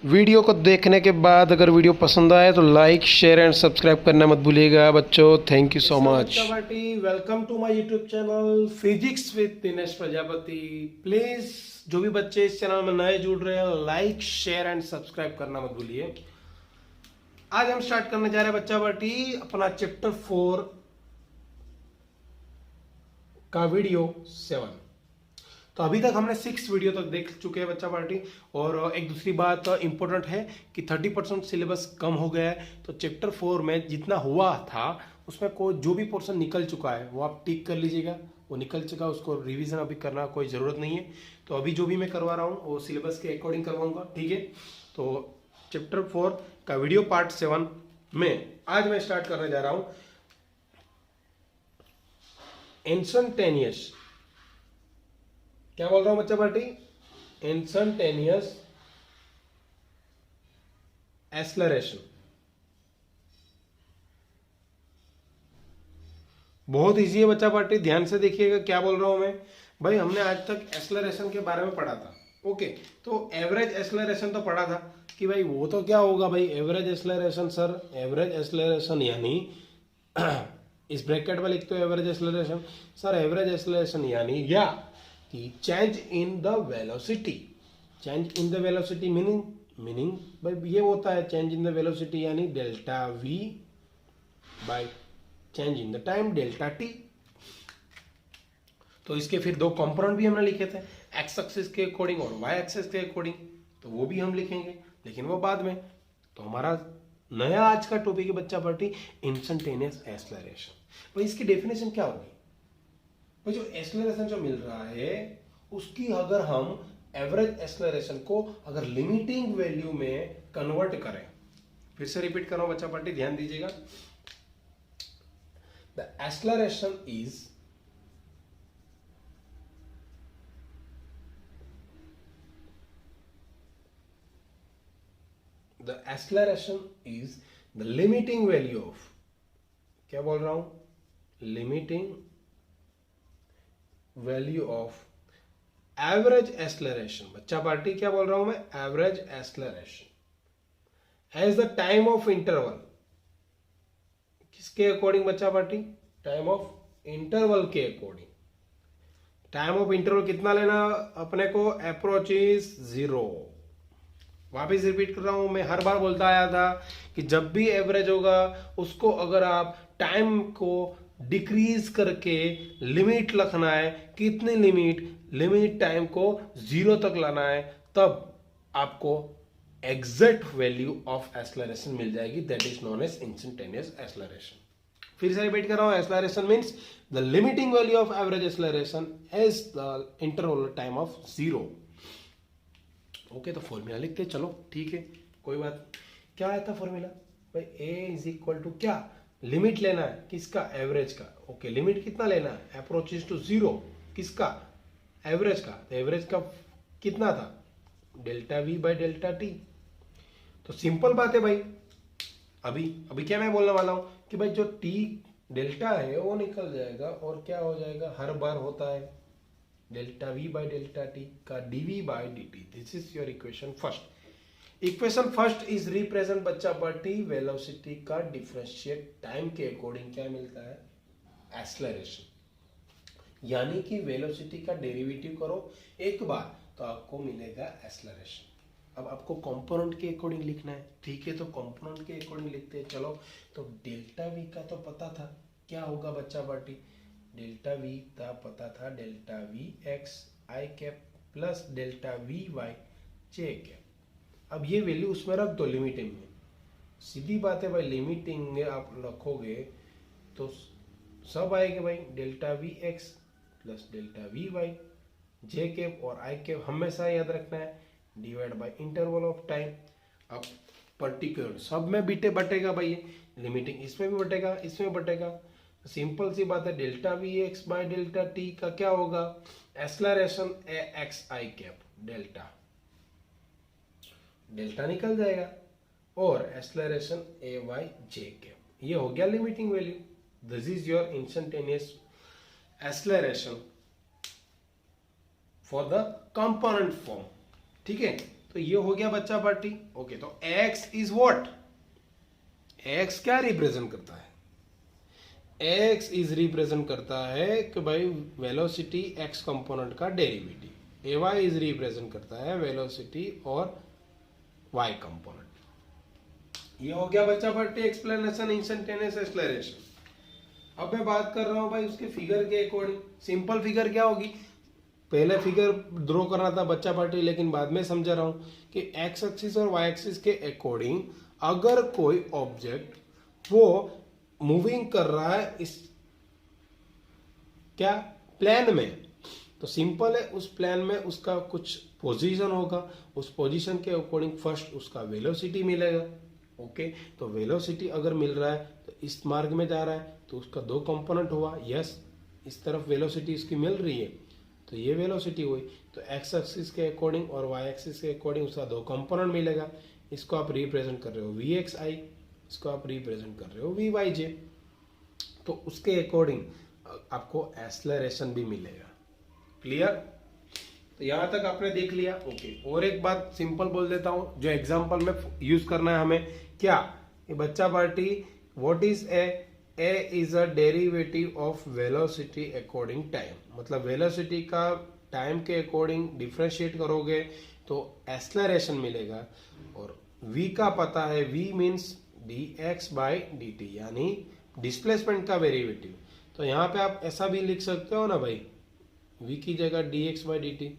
Video को देखने के बाद अगर वीडियो पसंद आए तो लाइक शेयर एंड सब्सक्राइब करना मत भूलिएगा बच्चों। Thank you so much. Welcome to my YouTube channel physics with Dinesh Prajapati. Please जो भी बच्चे इस चैनल में नए जुड़ रहे हैं लाइक शेयर एंड सब्सक्राइब करना मत भूलिए। आज हम स्टार्ट करने जा रहे हैं बच्चा बाटी अपना चैप्टर 4 का वीडियो 7। तो अभी तक हमने 6 वीडियो तक देख चुके हैं बच्चा पार्टी। और एक दूसरी बात इंपॉर्टेंट है कि 30% सिलेबस कम हो गया है। तो चैप्टर 4 में जितना हुआ था उसमें कोई जो भी पोर्शन निकल चुका है वो आप टिक कर लीजिएगा। वो निकल चुका, उसको रिवीजन अभी करना कोई ज़रूरत नहीं है। तो अभी जो भी मैं करवा रहा हूँ वो सिलेबस के अकॉर्डिंग करवाऊंगा, ठीक है। तो चैप्टर 4 का वीडियो पार्ट 7 में आज मैं स्टार्ट करने जा रहा हूँ इंस्टेंटेनियस। क्या बोल रहा हूं बच्चा पार्टी? Instantaneous acceleration. बहुत इजी है बच्चा पार्टी, ध्यान से देखिएगा क्या बोल रहा हूं मैं। भाई हमने आज तक एक्सेलरेशन के बारे में पढ़ा था, ओके। तो एवरेज एक्सेलरेशन तो पढ़ा था कि भाई वो तो क्या होगा भाई average acceleration. Sir average acceleration यानी इस ब्रैकेट में लिखते हो average acceleration. Sir average acceleration यानी या कि change in the velocity. Change in the velocity meaning भाई ये होता है चेंज इन द वेलोसिटी यानी delta we by change in the time delta t. तो इसके फिर दो कंपोनेंट भी हमने लिखे थे, एक्स एक्सिस के अकॉर्डिंग और वाई एक्सिस के अकॉर्डिंग। तो वो भी हम लिखेंगे लेकिन वो बाद में। तो हमारा नया आज का टॉपिक है बच्चा पार्टी इंस्टेंटेनियस एक्सेलरेशन। भाई इसकी डेफिनेशन क्या होगी? भाई जो एक्सेलरेशन जो मिल रहा है उसकी अगर हम एवरेज एक्सेलरेशन को अगर लिमिटिंग वैल्यू में कन्वर्ट करें, फिर से रिपीट कर रहा हूं बच्चा पार्टी ध्यान दीजिएगा। The acceleration is the limiting value of, क्या बोल रहा हूं, limiting value of average acceleration. बच्चा पार्टी क्या बोल रहा हूं मैं, average acceleration as the time of interval. किसके अकॉर्डिंग बच्चा पार्टी? टाइम ऑफ इंटरवल के अकॉर्डिंग। टाइम ऑफ इंटरवल कितना लेना अपने को? Approach is 0। वापिस रिपीट कर रहा हूं, मैं हर बार बोलता आया था कि जब भी एवरेज होगा उसको अगर आप टाइम को डिक्रीज करके लिमिट रखना है, कितनी लिमिट टाइम को 0 तक लाना है, तब आपको एग्जैक्ट वैल्यू ऑफ एक्सेलरेशन मिल जाएगी। That is known as instantaneous acceleration. फिर से रिपीट कर रहा हूं, acceleration means the limiting value of average acceleration is the interval time of 0। Okay, तो फॉर्मूला लिखते चलो, ठीक है, कोई बात। क्या आया था फॉर्मूला? भाई ए इज इक्वल टू क्या? लिमिट लेना है किसका? एवरेज का। ओके, लिमिट कितना लेना है? Approaches to 0। किसका? एवरेज का। तो एवरेज का कितना था? Delta we by delta t. तो सिंपल बात है भाई। अभी क्या मैं बोलने वाला हूं कि भाई जो टी डेल्टा है वो निकल जाएगा और क्या हो जाएगा, हर बार होता है delta we by delta T का D V by D T. This is your equation first. Equation first is represent बच्चा पार्टी वेलोसिटी का डिफरेंशिएट टाइम के अकॉर्डिंग क्या मिलता है? एक्सेलरेशन। यानी कि वेलोसिटी का डेरिवेटिव करो एक बार तो आपको मिलेगा एक्सेलरेशन। अब आपको कंपोनेंट के अकॉर्डिंग लिखना है, ठीक है। तो कंपोनेंट के अकॉर्डिंग लिखते हैं चलो। तो डेल्टा वी का तो पता था क्या होगा बच्चा पार्टी, डेल्टा वी का पता था delta V X I cap plus delta V Y J cap. अब ये वैल्यू उसमें रख दो लिमिटिंग में। सीधी बात है भाई, लिमिटिंग में आप रखोगे तो सब आएगा भाई, delta V X plus delta V Y J cap और आई कैप हमेशा याद रखना है divide by interval of time. अब पर्टिकुलर सब में बीटे बटेगा भाई, लिमिटिंग इसमें भी बटेगा इसमें बटेगा। सिंपल सी बात है, delta V x bye delta T का क्या होगा? Acceleration A x I cap delta delta निकल जाएगा और एक्सेलरेशन ए वाई जे कैप। ये हो गया limiting value. This is your instantaneous acceleration for the component form, ठीक है। तो ये हो गया बच्चा पार्टी। ओके, तो एक्स इज व्हाट, एक्स क्या रिप्रेजेंट करता है, एक्स इज रिप्रेजेंट करता है कि भाई वेलोसिटी एक्स कंपोनेंट का derivative, a y is represent करता है वेलोसिटी और वाई कंपोनेंट। ये हो गया बच्चा पार्टी एक्सप्लेनेशन इंस्टेंटेनियस एक्सेलरेशन। अब मैं बात कर रहा हूं भाई उसके फिगर के अकॉर्डिंग। सिंपल फिगर क्या होगी, पहले फिगर ड्रॉ करना था बच्चा पार्टी, लेकिन बाद में समझा रहा हूं कि एक्स एक्सिस और वाई एक्सिस के अकॉर्डिंग अगर कोई ऑब्जेक्ट वो मूविंग कर रहा है इस क्या प्लेन में, तो सिंपल है उस प्लेन में उसका कुछ पोजीशन होगा, उस पोजीशन के अकॉर्डिंग फर्स्ट उसका वेलोसिटी मिलेगा। ओके, तो वेलोसिटी अगर मिल रहा है तो इस मार्ग में जा रहा है तो उसका दो कंपोनेंट हुआ, यस इस तरफ वेलोसिटी इसकी मिल रही है तो ये वेलोसिटी हुई, तो एक्स एक्सिस के अकॉर्डिंग और वाई एक्सिस के अकॉर्डिंग उसका दो कंपोनेंट मिलेगा। इसको आप रिप्रेजेंट कर रहे हो वी एक्स आई, इसको आप रिप्रेजेंट कर रहे हो वी वाई जे, तो उसके अकॉर्डिंग आपको एक्सेलरेशन भी मिलेगा। क्लियर, तो यहां तक आपने देख लिया। ओके, और एक बात सिंपल बोल देता हूं जो एग्जांपल में यूज करना है हमें, क्या ये बच्चा party what is a is a derivative of velocity according time, मतलब वेलोसिटी का टाइम के अकॉर्डिंग डिफरेंशिएट करोगे तो एक्सेलरेशन मिलेगा। और v का पता है, v means dx by dt यानी डिस्प्लेसमेंट का डेरिवेटिव। तो यहां पे आप ऐसा भी लिख सकते हो ना भाई, v की जगह dx बाई dt,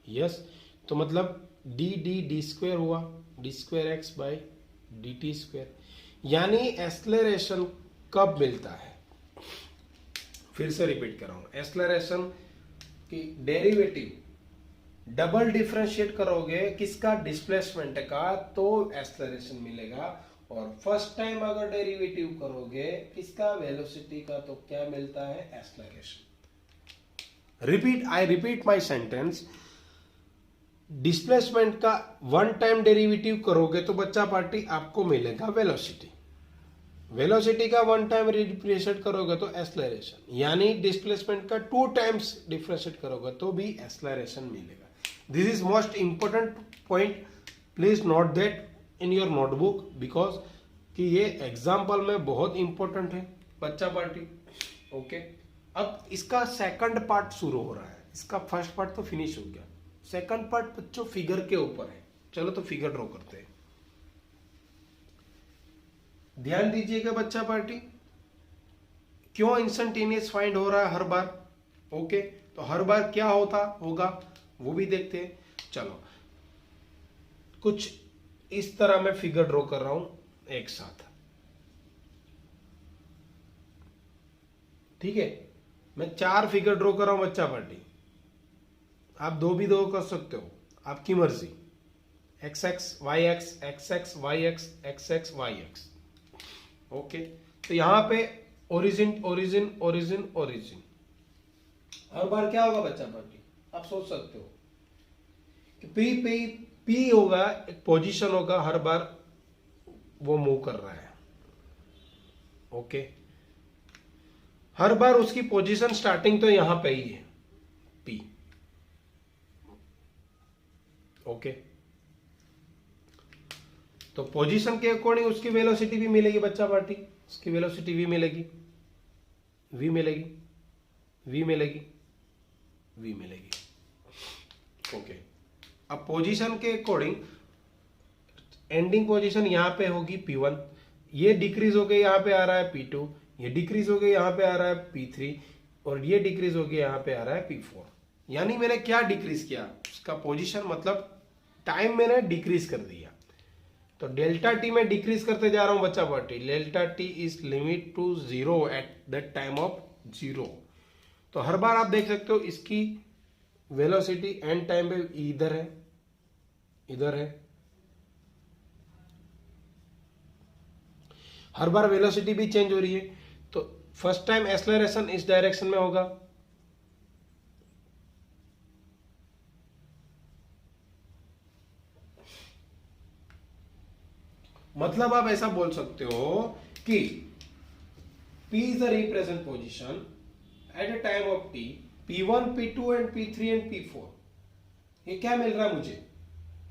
यस तो मतलब डी स्क्वायर हुआ, D square x by D T square, यानी एक्सेलरेशन कब मिलता है, फिर से रिपीट कर रहा हूं, एक्सेलरेशन की डेरिवेटिव डबल डिफरेंशिएट करोगे किसका, डिस्प्लेसमेंट का, तो एक्सेलरेशन मिलेगा। और फर्स्ट टाइम अगर डेरिवेटिव करोगे किसका, वेलोसिटी का, तो क्या मिलता है, acceleration. Repeat, I repeat my sentence, displacement का वन टाइम डेरिवेटिव करोगे तो बच्चा पार्टी आपको मिलेगा वेलोसिटी, वेलोसिटी का वन टाइम डिफरेंशिएट करोगे तो एक्सेलरेशन, यानी डिस्प्लेसमेंट का टू टाइम्स डिफरेंशिएट करोगे तो भी एक्सेलरेशन मिलेगा। This is most important point, please note that in your notebook because कि ये एग्जाम्पल में बहुत इंपॉर्टेंट है बच्चा पार्टी। ओके, अब इसका सेकंड पार्ट शुरू हो रहा है, इसका फर्स्ट पार्ट तो फिनिश हो गया, सेकंड पार्ट बच्चों फिगर के ऊपर है। चलो तो फिगर ड्रॉ करते हैं, ध्यान दीजिएगा बच्चा पार्टी, क्यों इंस्टेंटेनियस फाइंड हो रहा है हर बार। ओके, तो हर बार क्या होता होगा वो भी देखते हैं। चलो कुछ इस तरह मैं फिगर ड्रॉ कर रहा हूं एक साथ, ठीक है, मैं चार फिगर ड्रॉ कर रहा हूं बच्चा पार्टी, आप दो भी दो कर सकते हो, आपकी मर्जी, x x y x, x x y x, x x y x. Okay, तो यहां पे ओरिजिन ओरिजिन ओरिजिन ओरिजिन, हर बार क्या होगा बच्चा पार्टी, आप सोच सकते हो कि पी पी पी होगा, एक पोजीशन होगा, हर बार वो मूव कर रहा है। ओके, हर बार उसकी पोजीशन स्टार्टिंग तो यहां पे ही है पी। ओके, तो पोजीशन के अकॉर्डिंग उसकी वेलोसिटी भी मिलेगी बच्चा पार्टी, उसकी वेलोसिटी भी मिलेगी, वी मिलेगी, वी मिलेगी, वी मिलेगी। ओके, अब पोजीशन के अकॉर्डिंग एंडिंग पोजीशन यहां पे होगी P1, ये डिक्रीज हो गई यहां पे आ रहा है P2, ये डिक्रीज हो गई यहां पे आ रहा है P3 और ये डिक्रीज हो गई यहां पे आ रहा है P4। यानी मैंने क्या डिक्रीज किया, उसका पोजीशन मतलब टाइम मैंने डिक्रीज कर दिया। तो डेल्टा टी में डिक्रीज करते जा रहा हूं बच्चा party, delta t is limit to zero at that time of zero. तो हर बार आप देख सकते हो इसकी वेलोसिटी एंड टाइम पे इधर है, इधर है, हर बार वेलोसिटी भी चेंज हो रही है। तो फर्स्ट टाइम एक्सेलरेशन इस डायरेक्शन में होगा, मतलब आप ऐसा बोल सकते हो कि P is the represent position at a time of t, P1, P2 and P3 and P4। ये क्या मिल रहा है मुझे,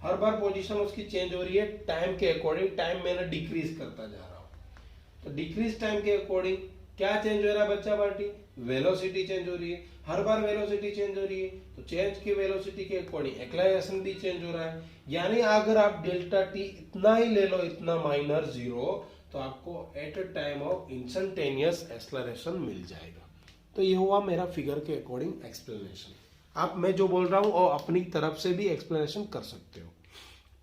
हर बार पोजीशन उसकी चेंज हो रही है टाइम के अकॉर्डिंग, टाइम मैंने डिक्रीज करता जा रहा हूं। तो डिक्रीज टाइम के अकॉर्डिंग क्या चेंज हो रहा है बच्चा पार्टी, वेलोसिटी चेंज हो रही है। हर बार वेलोसिटी चेंज हो रही है तो चेंज की वेलोसिटी के अकॉर्डिंग एक्सेलरेशन भी चेंज हो रहा है। यानी अगर आप डेल्टा टी इतना ही ले लो, इतना माइनर जीरो, तो आपको at a time of instantaneous acceleration मिल जाएगा। तो ये हुआ मेरा फिगर के अकॉर्डिंग एक्सप्लेनेशन। आप मैं जो बोल रहा हूं और अपनी तरफ से भी एक्सप्लेनेशन कर सकते हो।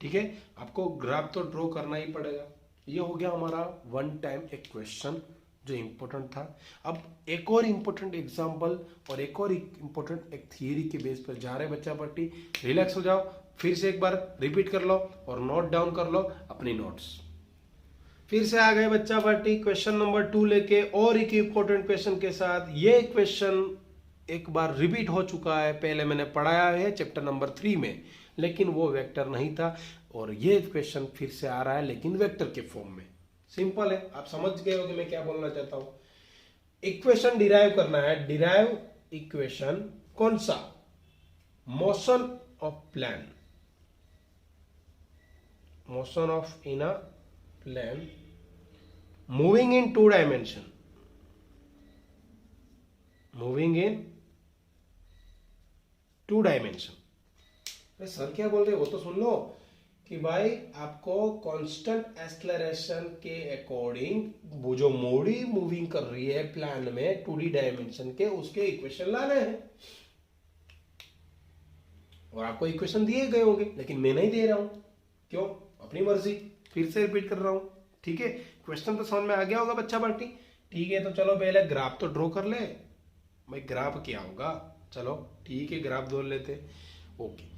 ठीक है, आपको ग्राफ तो ड्रॉ करना ही पड़ेगा। ये हो गया हमारा वन टाइम एक क्वेश्चन जो इम्पोर्टेंट था। अब एक और इम्पोर्टेंट एग्जाम्पल और एक और इम्पोर्टेंट एक थियरी के बेस पर जा रहे बच्चा पार्टी। रिलैक्स हो जाओ, फिर से एक बार रिपीट कर लो और नोट डाउन कर लो अपनी नोट्स। फिर से आ गए बच्चा पार्टी क्वेश्चन नंबर 2 लेके और एक इम्पोर्टेंट क्वेश्चन के साथ। ये क्वेश्चन एक बार रिपीट हो चुका है, पहले मैंने पढ़ाया है चैप्टर नंबर 3 में, लेकिन वो वेक्टर नहीं था। और ये क्वेश्चन फिर से आ रहा है लेकिन वेक्टर के फॉर्म में। सिंपल है, आप समझ गए हो कि मैं क्या बोलना चाहता हूं। इक्वेशन डिराइव करना है। डिराइव इक्वेशन कौन सा, motion of plane, motion of in a plane moving in 2 dimension, moving in 2 dimension. Sir क्या बोल रहे हो वो तो सुन लो कि भाई आपको कांस्टेंट एक्सेलरेशन के अकॉर्डिंग वो जो मोड़ी मूविंग कर रही है प्लान में 2D डायमेंशन के, उसके इक्वेशन लाने हैं। और आपको इक्वेशन दिए गए होंगे लेकिन मैं नहीं दे रहा हूं, क्यों, अपनी मर्जी। फिर से रिपीट कर रहा हूं। ठीक है, क्वेश्चन तो समझ में आ गया होगा बच्चा पार्टी। ठीक है, तो चलो पहले ग्राफ तो ड्रॉ कर ले। भाई ग्राफ क्या होगा, चलो ठीक है ग्राफ ड्रॉ लेते। ओके,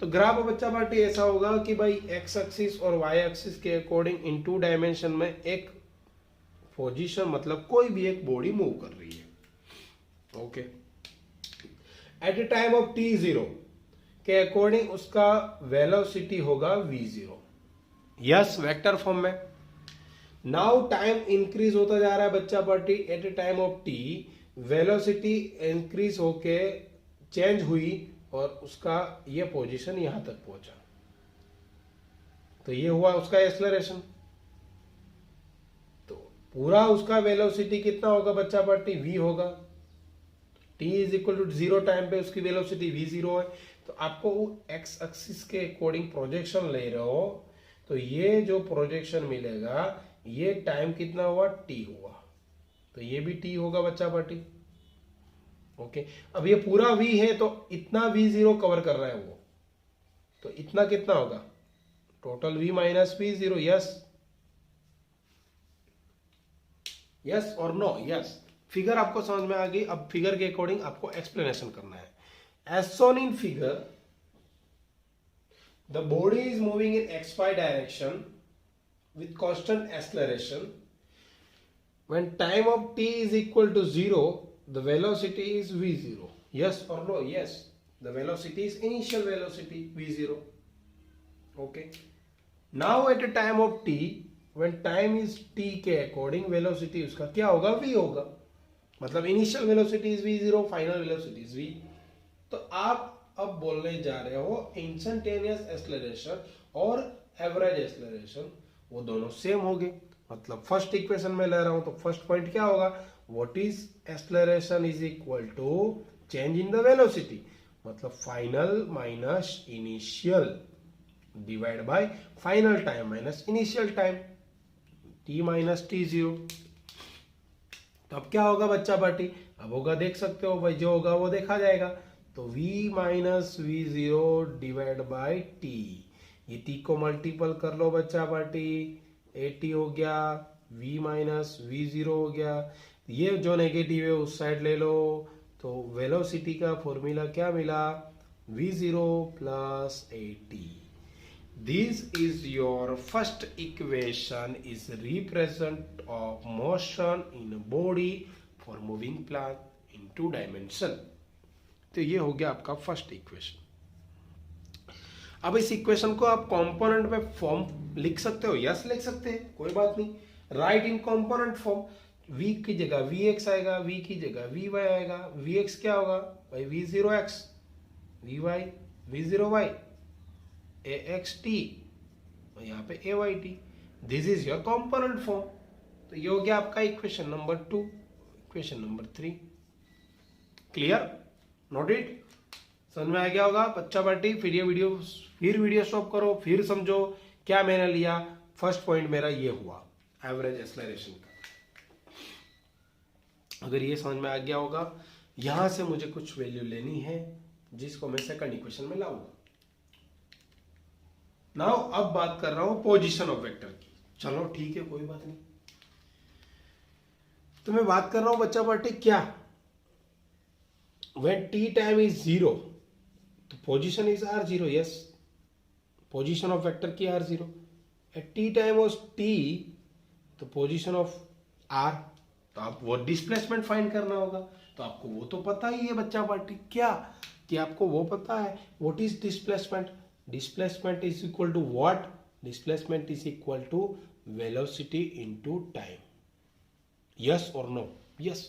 तो ग्राफ बच्चा पार्टी ऐसा होगा कि भाई एक्स एक्सिस और वाई एक्सिस के अकॉर्डिंग इन 2 डायमेंशन में एक पोजीशन, मतलब कोई भी एक बॉडी मूव कर रही है। Okay, at a time of t0 के अकॉर्डिंग उसका वेलोसिटी होगा v0। यस, वेक्टर फॉर्म में। नाउ टाइम इंक्रीज होता जा रहा है बच्चा party. At a time of t velocity increase होके चेंज हुई और उसका ये पोजीशन यहां तक पहुंचा, तो ये हुआ उसका एक्सेलरेशन। तो पूरा उसका वेलोसिटी कितना होगा बच्चा पार्टी, v होगा। t is equal to 0 time पे उसकी वेलोसिटी v0 है। तो आपको एक्स एक्सिस के अकॉर्डिंग प्रोजेक्शन ले रहे हो, तो ये जो प्रोजेक्शन मिलेगा ये टाइम कितना हुआ, t हुआ, तो ये भी t होगा बच्चा पार्टी। ओके, अब ये पूरा v है तो इतना v0 कवर कर रहा है वो, तो इतना कितना होगा, total v minus v0। Yes, yes और नो, यस। फिगर आपको समझ में आ गई। अब फिगर के अकॉर्डिंग आपको एक्सप्लेनेशन करना है। As shown in figure, the body is moving in xy direction with constant acceleration. When time of t is equal to 0, the velocity is v0. Yes or no? Yes. The velocity is initial velocity v0. Okay. Now at a time of t, when time is t के according velocity उसका क्या होगा, v होगा। मतलब initial velocity is v0, final velocity is v। तो आप अब बोलने जा रहे हो instantaneous acceleration और average acceleration वो दोनों सेम हो गए। मतलब फर्स्ट इक्वेशन में ले रहा हूं तो फर्स्ट पॉइंट क्या होगा, what is acceleration is equal to change in the velocity, मतलब final minus initial divide by final time minus initial time, t minus t0। तो अब क्या होगा बच्चा पार्टी, अब होगा, देख सकते हो भाई, जो होगा वो देखा जाएगा। तो v minus v0 divide by t, ये t को मल्टीपल कर लो बच्चा पार्टी, 80 हो गया, v माइनस v0 हो गया। ये जो नेगेटिव है उस साइड ले लो, तो वेलोसिटी का फॉर्मूला क्या मिला, v0 plus 80। This is your first equation is represent of motion in body for moving plan in 2 dimension. तो ये हो गया आपका फर्स्ट इक्वेशन। अब इस इक्वेशन को आप कंपोनेंट में फॉर्म लिख सकते हो, यस लिख सकते हैं, कोई बात नहीं। राइट इन कंपोनेंट फॉर्म, v की जगह vx आएगा, v की जगह vy आएगा। vx क्या होगा भाई, v0x, vy v0y, ए एक्स टी और यहाँ पे A Y T. This is your component form. तो ये हो गया आपका equation number 2, equation number 3। Clear? Note it? समझ में आ गया होगा बच्चा पार्टी? फिर वीडियो स्टॉप करो, फिर समझो क्या मैंने लिया। फर्स्ट पॉइंट मेरा ये हुआ एवरेज एक्सेलरेशन का। अगर ये समझ में आ गया होगा, यहां से मुझे कुछ वैल्यू लेनी है जिसको मैं सेकंड इक्वेशन में लाऊंगा। नाउ अब बात कर रहा हूं पोजीशन ऑफ वेक्टर की। चलो ठीक है, कोई बात नहीं। तो मैं बात कर रहा हूं बच्चा पार्टी क्या, when t time is 0 तो position is r0। Yes, position of vector की r0। At t time was t तो पोजीशन ऑफ r, तो आप वो डिस्प्लेसमेंट फाइंड करना होगा। तो आपको वो तो पता ही है बच्चा पार्टी, क्या कि आपको वो पता है what is displacement. Displacement is equal to what? Displacement is equal to velocity into time. Yes और नो? यस।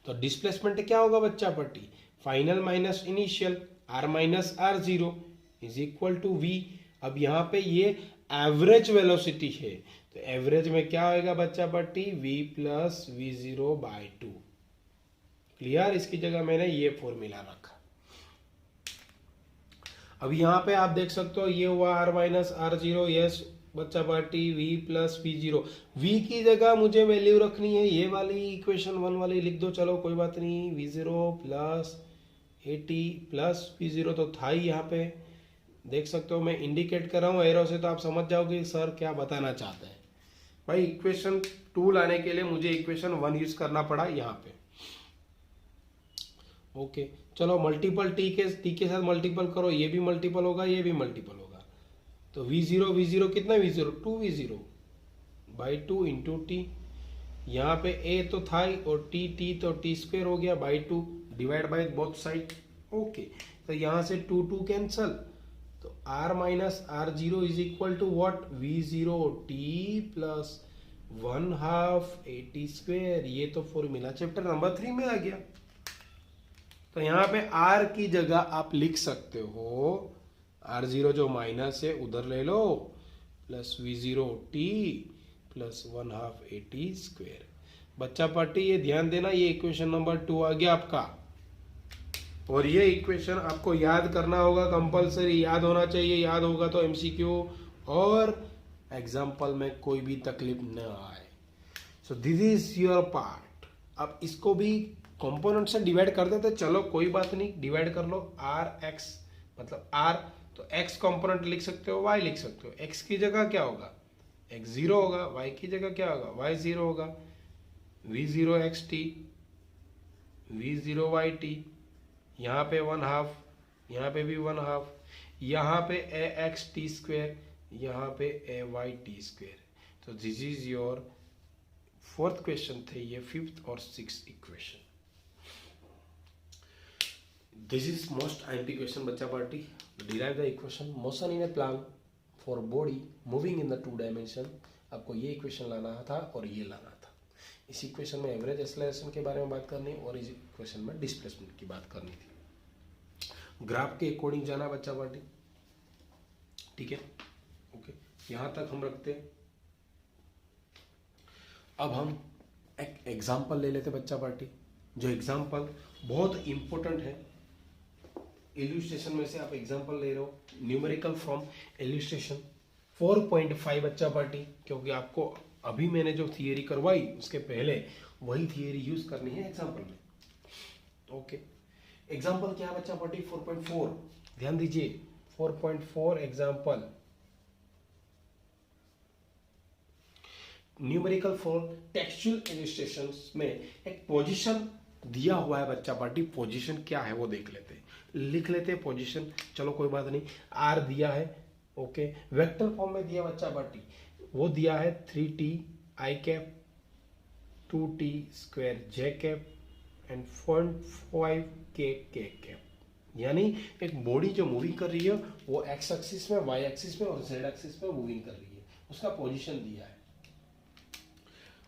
तो डिस्प्लेसमेंट क्या होगा बच्चा party? Final minus initial, r minus r0 is equal to v। अब यहां पे ये एवरेज वेलोसिटी है, तो एवरेज में क्या होगा बच्चा party? v plus v0 by 2। Clear? इसकी जगह मैंने ये फॉर्मूला रखा। अब यहां पे आप देख सकते हो ये हुआ r माइनस r0। यस बच्चा party, v plus v0। v की जगह मुझे वैल्यू रखनी है ये वाली, इक्वेशन 1 वाली लिख दो। चलो कोई बात नहीं, v0 plus at plus v0 तो था ही यहाँ पे, देख सकते हो। मैं इंडिकेट कर रहा हूँ एरो से, तो आप समझ जाओगे सर क्या बताना चाहते हैं। भाई इक्वेशन 2 लाने के लिए मुझे इक्वेशन 1 यूज करना पड़ा यहाँ पे। ओके चलो, मल्टीपल टी के साथ मल्टीपल करो, ये भी मल्टीपल होगा, ये भी मल्टीपल होगा। तो v0 कितना? v0 2v0 by 2 into T. यहाँ पे a तो था ही और t तो t स्क्वेयर हो गया by 2, divide by both side. Okay, तो यहाँ से 2 कैंसल, तो r minus r0 is equal to what? v0 t plus 1/2 at square. ये तो फॉर्मूला चैप्टर नंबर 3 में आ गया। तो यहाँ पे r की जगह आप लिख सकते हो r0 जो माइनस है उधर ले लो, plus v0 t plus 1/2 at square. बच्चा पार्टी ये ध्यान देना, ये इक्वेशन नंबर 2 आ गया आपका। और ये इक्वेशन आपको याद करना होगा, कंपलसरी याद होना चाहिए। याद होगा तो एमसीक्यू और एग्जाम्पल में कोई भी तकलीफ न आए। So this is your part. अब इसको भी कंपोनेंट से डिवाइड कर देते, चलो कोई बात नहीं, डिवाइड कर लो। आर एक्स मतलब r, तो x कंपोनेंट लिख सकते हो, y लिख सकते हो। x की जगह क्या होगा? x 0 होगा, y की जगह क्या होगा? y 0 होगा। v0 xt, v0 yt, यहाँ पे 1/2, यहाँ पे भी 1/2, यहाँ पे a x t स्क्वेयर, यहाँ पे a y t स्क्वेयर। तो this is your fourth question थे ये, फिफ्थ और sixth equation. This is most IMP question बच्चा party. Derive the equation motion in a plan for body moving in the 2 dimension। आपको ये equation लाना था और ये लाना था। इस इक्वेशन में एवरेज एक्सेलरेशन के बारे में बात करनी और इस इक्वेशन में डिस्प्लेसमेंट की बात करनी थी। ग्राफ के अकॉर्डिंग जाना बच्चा पार्टी, ठीक है? ओके, यहाँ तक हम रखते हैं। अब हम एक एग्जाम्पल ले लेते बच्चा पार्टी, जो एग्जाम्पल बहुत इंपॉर्टेंट है। इल्यूस्ट्रेशन में से आप एग्जांपल ले रहे हो, न्यूमेरिकल फ्रॉम इल्यूस्ट्रेशन 4.5 बच्चा पार्टी, क्योंकि आपको अभी मैंने जो थियरी करवाई उसके पहले वही थियरी यूज करनी है एग्जांपल में। ओके, एग्जांपल क्या बच्चा पार्टी? 4.4, ध्यान दीजिए 4.4 एग्जांपल, न्यूमेरिकल फॉर टेक्सचुअल इल्यूस्ट्रेशंस में एक पोजीशन दिया हुआ है बच्चा पार्टी। पोजीशन क्या है वो देख लेते हैं, लिख लेते हैं पोजीशन। चलो कोई बात नहीं, आर दिया है, ओके, वेक्टर फॉर्म में दिया बच्चा पार्टी। वो दिया है 3t i cap 2t square j cap and 0.5 k cap. यानी एक बॉडी जो मूविंग कर रही है वो x एक्सिस में, y एक्सिस में और z एक्सिस में मूविंग कर रही है, उसका पोजीशन दिया है।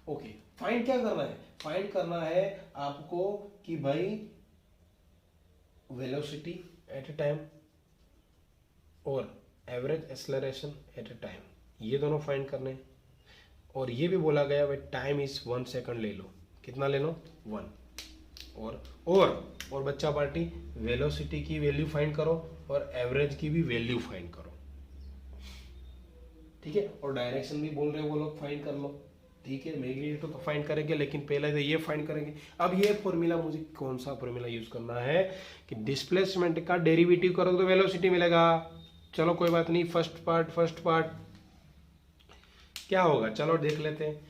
ओके, फाइंड क्या करना है? फाइंड करना है आपको कि भाई वेलोसिटी एट ए टाइम और average acceleration at a time, ये दोनों फाइंड करने हैं। और ये भी बोला गया भाई टाइम इज 1 सेकंड ले लो, कितना ले लो 1। और बच्चा पार्टी वेलोसिटी की वैल्यू फाइंड करो और एवरेज की भी वैल्यू फाइंड करो, ठीक है। और डायरेक्शन भी बोल रहे हैं वो लोग फाइंड कर लो, ठीक है। मैग्नीट्यूड तो फाइंड करेंगे लेकिन पहले तो ये फाइंड करेंगे। अब ये फॉर्मूला मुझे कौन सा फॉर्मूला यूज करना है कि डिस्प्लेसमेंट का डेरिवेटिव करो तो वेलोसिटी मिलेगा। चलो कोई बात नहीं, फर्स्ट पार्ट क्या होगा, चलो देख लेते हैं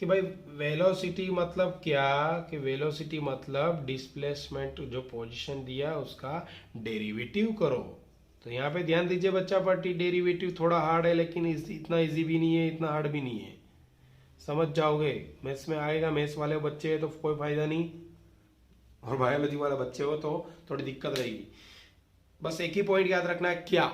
कि भाई वेलोसिटी मतलब क्या, कि वेलोसिटी मतलब डिस्प्लेसमेंट जो पोजीशन दिया उसका डेरिवेटिव करो। तो यहाँ पे ध्यान दीजिए बच्चा पार्टी, डेरिवेटिव थोड़ा हार्ड है लेकिन इतना इजी भी नहीं है, इतना हार्ड भी नहीं है, समझ जाओगे। मैथ्स में आएगा, मैथ्स वाले बच्चे तो कोई फायदा नहीं, और बायोलॉजी वाले बच्चे हो तो थोड़ी दिक्कत रहेगी। बस एक ही पॉइंट याद रखना है, क्या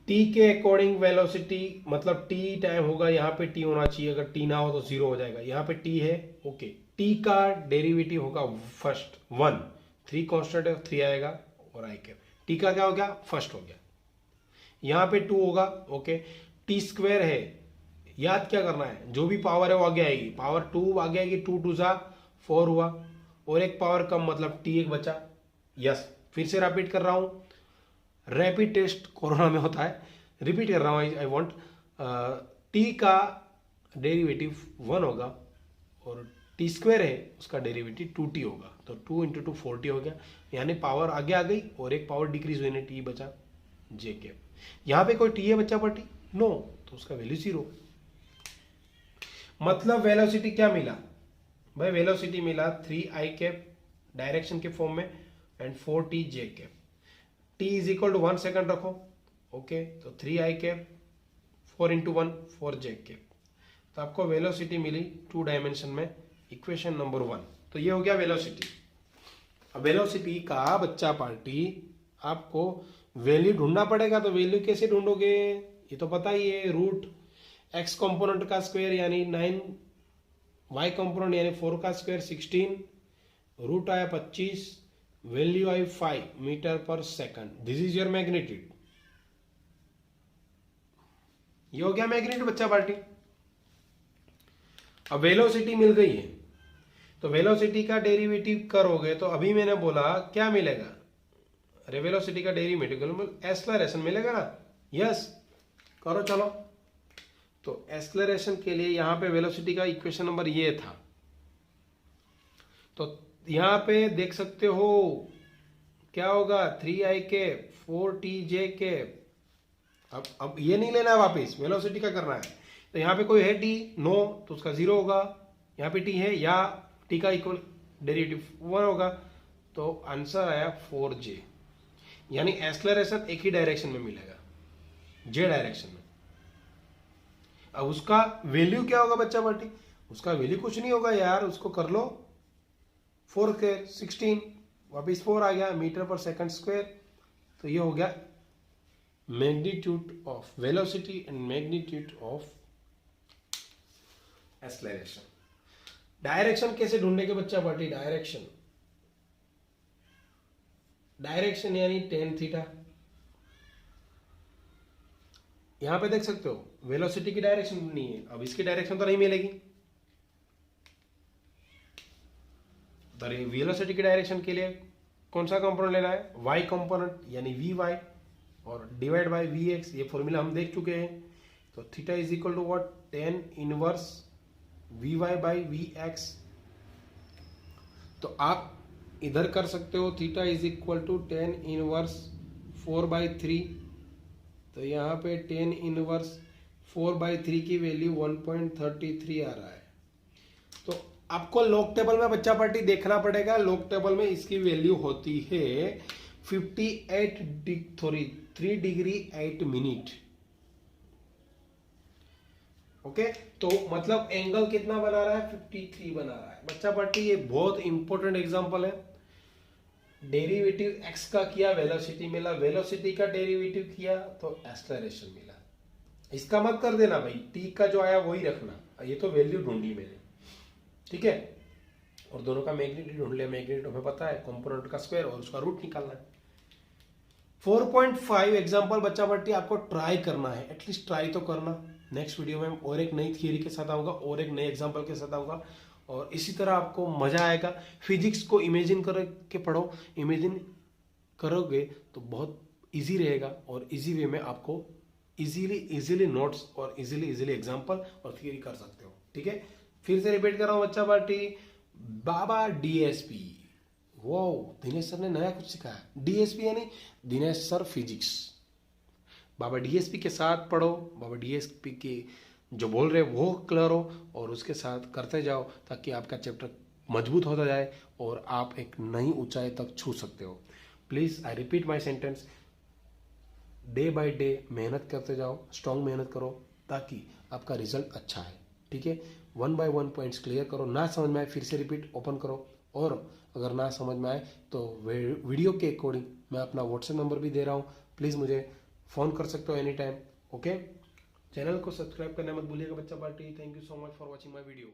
टी के अकॉर्डिंग वेलोसिटी मतलब टी टाइम होगा, यहाँ पे टी होना चाहिए, अगर टी ना हो तो 0 हो जाएगा। यहाँ पे टी है, ओके, टी का डेरिवेटिव होगा फर्स्ट 1, 3 कांस्टेंट है 3 आएगा, और आई कैप टी का क्या हो गया फर्स्ट हो गया। यहाँ पे 2 होगा, ओके, टी स्क्वायर है, याद क्या करना है, जो भी पावर है वो आगे आएगी, पावर 2 आगे आएगी, 2 2 जा 4 हुआ, और एक पावर कम मतलब टी एक बचा। यस, फिर से रिपीट कर रहा हूं, रैपिड टेस्ट कोरोना में होता है, रिपीट कर रहा हूं, आई वांट टी का डेरिवेटिव 1 होगा, और टी स्क्वायर है उसका डेरिवेटिव 2t होगा, तो 2 इंटू 2 40 हो गया, यानी पावर आगे आ गई और एक पावर डिक्रीज हुई, टी बचा जे कैप। यहां पे कोई टी है बच्चा पर टी नो, तो उसका वैल्यू 0। मतलब वेलोसिटी क्या मिला भाई, वेलोसिटी मिला 3i कैप डायरेक्शन के फॉर्म में and 4t j cap. t is equal to 1 second रखो, ओके, तो 3i कैप 4 इंटू 1 4 जे कैप, तो आपको वेलोसिटी मिली 2 डायमेंशन में, इक्वेशन नंबर 1। तो ये हो गया वेलोसिटी। अब वेलोसिटी का बच्चा पार्टी आपको वैल्यू ढूंढना पड़ेगा, तो वैल्यू कैसे ढूंढोगे, ये तो पता ही है, रूट x कंपोनेंट का स्क्वायर यानी 9, y कंपोनेंट यानी 4 का स्क्वायर 16, रूट आया 25, वैल्यू आई 5 मीटर पर second, this is your magnitude. ये हो गया मैग्नीट्यूड बच्चा पार्टी। अब वेलोसिटी मिल गई है, तो वेलोसिटी का डेरिवेटिव करोगे तो अभी मैंने बोला क्या मिलेगा, अरे वेलोसिटी का डेरिवेटिव एक्सेलरेशन मिलेगा ना, यस करो चलो। तो एक्सेलरेशन के लिए यहां पे वेलोसिटी का इक्वेशन नंबर ये था, तो यहां पे देख सकते हो क्या होगा 3i के 4tj के। अब ये नहीं लेना है वापस, वेलोसिटी का करना है, तो यहां पे कोई है टी नो, तो उसका 0 होगा, यहां पे टी है या टी का इक्वल डेरिवेटिव 1 होगा, तो आंसर आया 4j, यानी एक्सेलरेशन एक ही डायरेक्शन में मिलेगा, जे डायरेक्शन में। अब उसका वैल्यू क्या होगा बच्चा पार्टी, उसका वैल्यू कुछ नहीं होगा यार, उसको कर लो 4 स्क्वायर 16, वापिस 4 आ गया मीटर पर सेकंड स्क्वायर, तो ये हो गया magnitude of velocity and magnitude of acceleration. Direction कैसे ढूंढेंगे बच्चा पार्टी, डायरेक्शन यानी tan थीटा, यहां पे देख सकते हो वेलोसिटी की डायरेक्शन नहीं है, अब इसकी डायरेक्शन तो नहीं मिलेगी, तो वेलोसिटी की डायरेक्शन के लिए कौन सा कंपोनेंट लेना है, y कंपोनेंट यानी vy और डिवाइड बाय vx, ये फॉर्मूला हम देख चुके हैं। तो theta is equal to what, tan inverse vy by vx। तो आप इधर कर सकते हो theta is equal to tan inverse 4/3, तो यहाँ पे tan इनवर्स 4/3 की वैल्यू 1.33 आ रहा है। तो आपको लॉग टेबल में बच्चा पार्टी देखना पड़ेगा, लॉग टेबल में इसकी वैल्यू होती है 3 डिग्री 8 मिनट, ओके। तो मतलब एंगल कितना बना रहा है, 53 बना रहा है बच्चा पार्टी। ये बहुत इंपॉर्टेंट एग्जांपल है। डेरिवेटिव x का किया, वेलोसिटी मिला, वेलोसिटी का डेरिवेटिव किया तो एक्सेलरेशन मिला। इसका मत कर देना भाई, t का जो आया वही रखना, ये तो वैल्यू ढूंढी मैंने, ठीक है। और दोनों का मैग्नीट्यूड ढूंढ लिया, मैग्नीट्यूड हमें पता है कंपोनेंट का स्क्वायर और उसका रूट निकालना है। 4.5 एग्जाम्पल बच्चा पार्टी आपको ट्राई करना है, एटलीस्ट ट्राई तो करना। नेक्स्ट वीडियो में और एक नई थियरी के साथ आऊंगा और एक नए एग्जाम्पल के साथ आऊंगा, और इसी तरह आपको मजा आएगा। फिजिक्स को इमेजिन करके पढ़ो, इमेजिन करोगे तो बहुत इजी रहेगा, और इजी वे में आपको इजीली नोट्स और इजीली एग्जाम्पल और थियरी कर सकते हो। ठीक है, फिर से रिपीट कर रहा हूं बच्चा पार्टी, बाबा डीएसपी, वो दिनेश सर ने नया कुछ सिखाया। डीएसपी यानी दिनेश सर फिजिक्स। बाबा डीएसपी के साथ पढ़ो, बाबा डीएसपी के जो बोल रहे वो क्लियर हो, और उसके साथ करते जाओ ताकि आपका चैप्टर मजबूत होता जाए और आप एक नई ऊंचाई तक छू सकते हो। Please I repeat my sentence, day by day मेहनत करते जाओ, स्ट्रॉन्ग मेहनत करो ताकि आपका रिजल्ट अच्छा है। ठीक है, 1 by 1 पॉइंट्स क्लियर करो। ना समझ में आए फिर से रिपीट ओपन करो, और अगर ना समझ में आए तो वीडियो के अकॉर्डिंग मैं अपना व्हाट्सएप नंबर भी दे रहा हूँ, प्लीज़ मुझे फ़ोन कर सकते हो एनी टाइम। ओके, चैनल को सब्सक्राइब करना मत भूलिएगा बच्चा party. Thank you so much for watching my video.